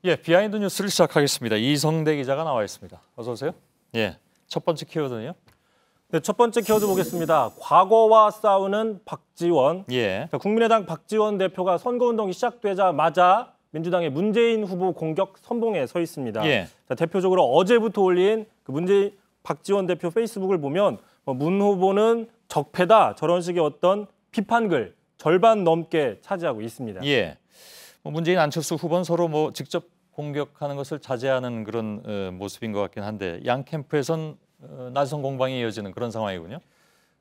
예, 비하인드 뉴스를 시작하겠습니다. 이성대 기자가 나와 있습니다. 어서 오세요. 예, 첫 번째 키워드는요? 네, 첫 번째 키워드 보겠습니다. 과거와 싸우는 박지원. 예. 국민의당 박지원 대표가 선거운동이 시작되자마자 민주당의 문재인 후보 공격 선봉에 서 있습니다. 예. 대표적으로 어제부터 올린 박지원 대표 페이스북을 보면 문 후보는 적폐다 저런 식의 어떤 비판글 절반 넘게 차지하고 있습니다. 예. 문재인 안철수 후보는 서로 직접 공격하는 것을 자제하는 그런 모습인 것 같긴 한데 양 캠프에선 날선 공방이 이어지는 그런 상황이군요.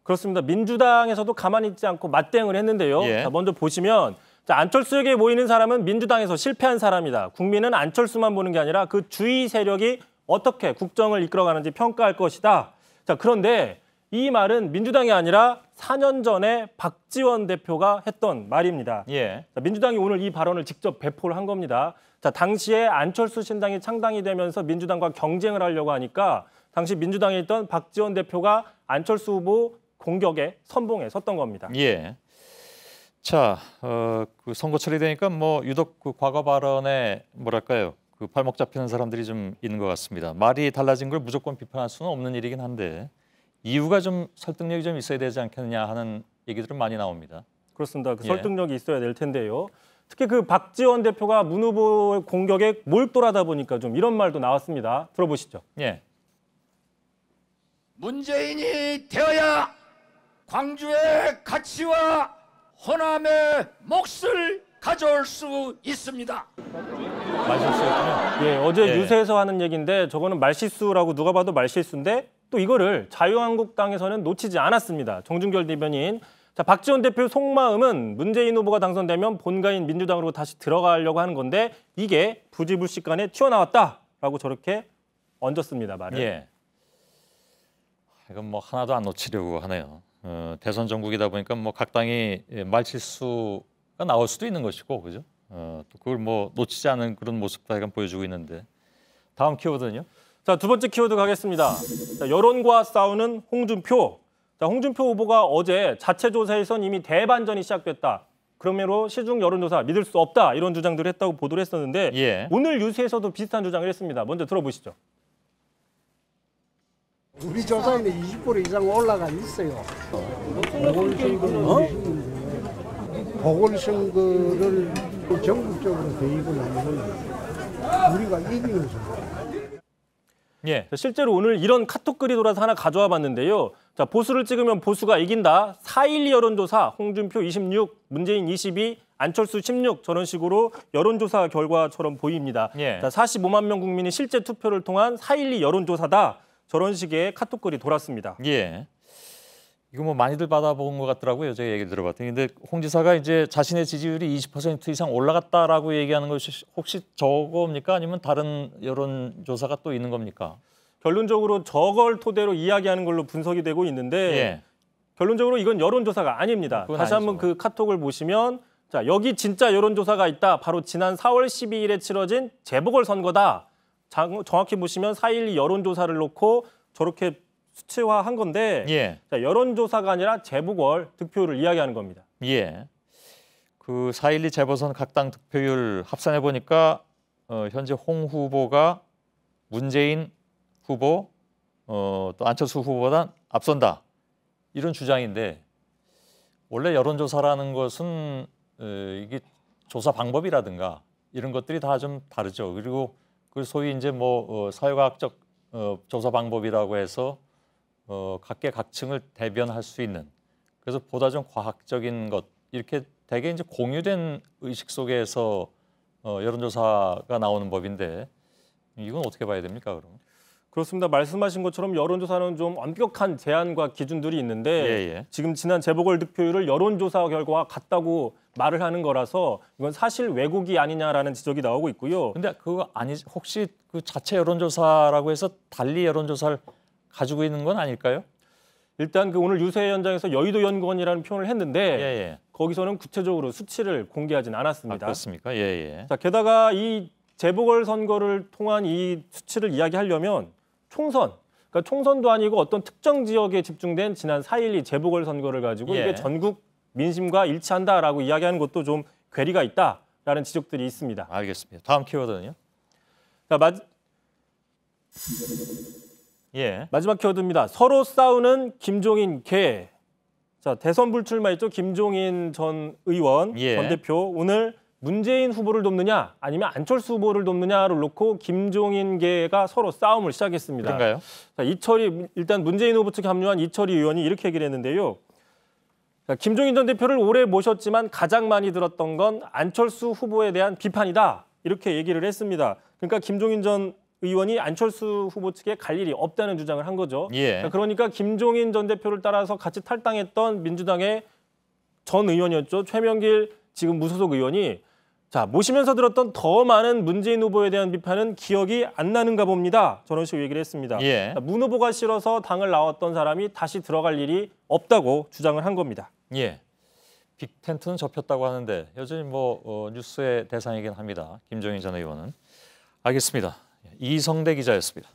그렇습니다. 민주당에서도 가만히 있지 않고 맞대응을 했는데요. 예. 자, 먼저 보시면 안철수에게 모이는 사람은 민주당에서 실패한 사람이다. 국민은 안철수만 보는 게 아니라 그 주위 세력이 어떻게 국정을 이끌어가는지 평가할 것이다. 자, 그런데 이 말은 민주당이 아니라 4년 전에 박지원 대표가 했던 말입니다. 예. 자, 민주당이 오늘 이 발언을 직접 배포를 한 겁니다. 자, 당시에 안철수 신당이 창당이 되면서 민주당과 경쟁을 하려고 하니까 당시 민주당에 있던 박지원 대표가 안철수 후보 공격에 선봉에 섰던 겁니다. 예. 자, 그 선거철이 되니까 유독 그 과거 발언에 뭐랄까요? 그 발목 잡히는 사람들이 좀 있는 것 같습니다. 말이 달라진 걸 무조건 비판할 수는 없는 일이긴 한데 이유가 좀 설득력이 좀 있어야 되지 않겠느냐 하는 얘기들은 많이 나옵니다. 그렇습니다. 그 예. 설득력이 있어야 될 텐데요. 특히 그 박지원 대표가 문 후보의 공격에 몰두하다 보니까 좀 이런 말도 나왔습니다. 들어보시죠. 예. 문재인이 되어야 광주의 가치와 호남의 몫을 가져올 수 있습니다. 말실수였군요. 예, 어제 예. 유세에서 하는 얘기인데 저거는 말실수라고 누가 봐도 말실수인데 또 이거를 자유한국당에서는 놓치지 않았습니다. 정준결 대변인. 자, 박지원 대표 속마음은 문재인 후보가 당선되면 본가인 민주당으로 다시 들어가려고 하는 건데 이게 부지불식간에 튀어나왔다라고 저렇게 얹었습니다. 말을. 예. 이건 하나도 안 놓치려고 하네요. 대선 전국이다 보니까 각 당이 말실수가 나올 수도 있는 것이고, 그죠? 또 그걸 놓치지 않은 그런 모습도 약간 보여주고 있는데. 다음 키워드는요? 자, 두 번째 키워드 가겠습니다. 자, 여론과 싸우는 홍준표. 자, 홍준표 후보가 어제 자체 조사에선 이미 대반전이 시작됐다. 그러므로 시중 여론조사 믿을 수 없다. 이런 주장들을 했다고 보도를 했었는데 예. 오늘 유세에서도 비슷한 주장을 했습니다. 먼저 들어보시죠. 우리 조사에는 20% 이상 올라가 있어요. 보궐선거를 전국적으로 대입을 하면 우리가 이기는 선거. 예. 실제로 오늘 이런 카톡글이 돌아서 하나 가져와 봤는데요. 자, 보수를 찍으면 보수가 이긴다. 4.12 여론조사 홍준표 26, 문재인 22, 안철수 16 저런 식으로 여론조사 결과처럼 보입니다. 예. 자, 45만 명 국민이 실제 투표를 통한 4.12 여론조사다. 저런 식의 카톡글이 돌았습니다. 예. 이거 많이들 받아본 것 같더라고요. 제가 얘기를 들어봤더니. 근데 홍 지사가 이제 자신의 지지율이 20% 이상 올라갔다라고 얘기하는 것이 혹시 저겁니까? 아니면 다른 여론조사가 또 있는 겁니까? 결론적으로 저걸 토대로 이야기하는 걸로 분석이 되고 있는데 예. 결론적으로 이건 여론조사가 아닙니다. 다시 한번 아니죠. 그 카톡을 보시면 자, 여기 진짜 여론조사가 있다. 바로 지난 4월 12일에 치러진 재보궐선거다. 정확히 보시면 4.12 여론조사를 놓고 저렇게 수치화한 건데 예. 자, 여론조사가 아니라 재보궐 득표율을 이야기하는 겁니다. 예. 그 4.12 재보선 각 당 득표율 합산해 보니까 현재 홍 후보가 문재인 후보 또 안철수 후보보다 앞선다. 이런 주장인데 원래 여론조사라는 것은 이게 조사 방법이라든가 이런 것들이 다 좀 다르죠. 그리고 그 소위 이제 사회과학적 조사 방법이라고 해서 각계각층을 대변할 수 있는 그래서 보다 좀 과학적인 것 이렇게 되게 이제 공유된 의식 속에서 여론조사가 나오는 법인데 이건 어떻게 봐야 됩니까, 그럼? 그렇습니다. 말씀하신 것처럼 여론조사는 좀 엄격한 제한과 기준들이 있는데 예. 지금 지난 재보궐 득표율을 여론조사 결과와 같다고 말을 하는 거라서 이건 사실 왜곡이 아니냐라는 지적이 나오고 있고요. 근데 그거 아니 혹시 그 자체 여론조사라고 해서 달리 여론조사를 가지고 있는 건 아닐까요? 일단 그 오늘 유세 현장에서 여의도 연구원이라는 표현을 했는데 예. 거기서는 구체적으로 수치를 공개하진 않았습니다. 그렇습니까? 예. 자, 게다가 이 재보궐 선거를 통한 이 수치를 이야기하려면 총선, 그러니까 총선도 아니고 어떤 특정 지역에 집중된 지난 4.12 재보궐 선거를 가지고 예. 이게 전국 민심과 일치한다라고 이야기하는 것도 좀 괴리가 있다라는 지적들이 있습니다. 알겠습니다. 다음 키워드는요? 자, 예. 마지막 키워드입니다. 서로 싸우는 김종인 개. 자, 대선 불출마했죠. 김종인 전 의원, 예. 전 대표. 오늘 문재인 후보를 돕느냐 아니면 안철수 후보를 돕느냐를 놓고 김종인 계가 서로 싸움을 시작했습니다. 그런가요? 자, 일단 문재인 후보 측에 합류한 이철희 의원이 이렇게 얘기를 했는데요. 자, 김종인 전 대표를 오래 모셨지만 가장 많이 들었던 건 안철수 후보에 대한 비판이다. 이렇게 얘기를 했습니다. 그러니까 김종인 전 의원이 안철수 후보 측에 갈 일이 없다는 주장을 한 거죠. 예. 자, 그러니까 김종인 전 대표를 따라서 같이 탈당했던 민주당의 전 의원이었죠. 최명길 지금 무소속 의원이 자, 모시면서 들었던 더 많은 문재인 후보에 대한 비판은 기억이 안 나는가 봅니다. 저런 식으로 얘기를 했습니다. 예. 자, 문 후보가 싫어서 당을 나왔던 사람이 다시 들어갈 일이 없다고 주장을 한 겁니다. 예. 빅텐트는 접혔다고 하는데 여전히 뉴스의 대상이긴 합니다. 김종인 전 의원은. 알겠습니다. 이성대 기자였습니다.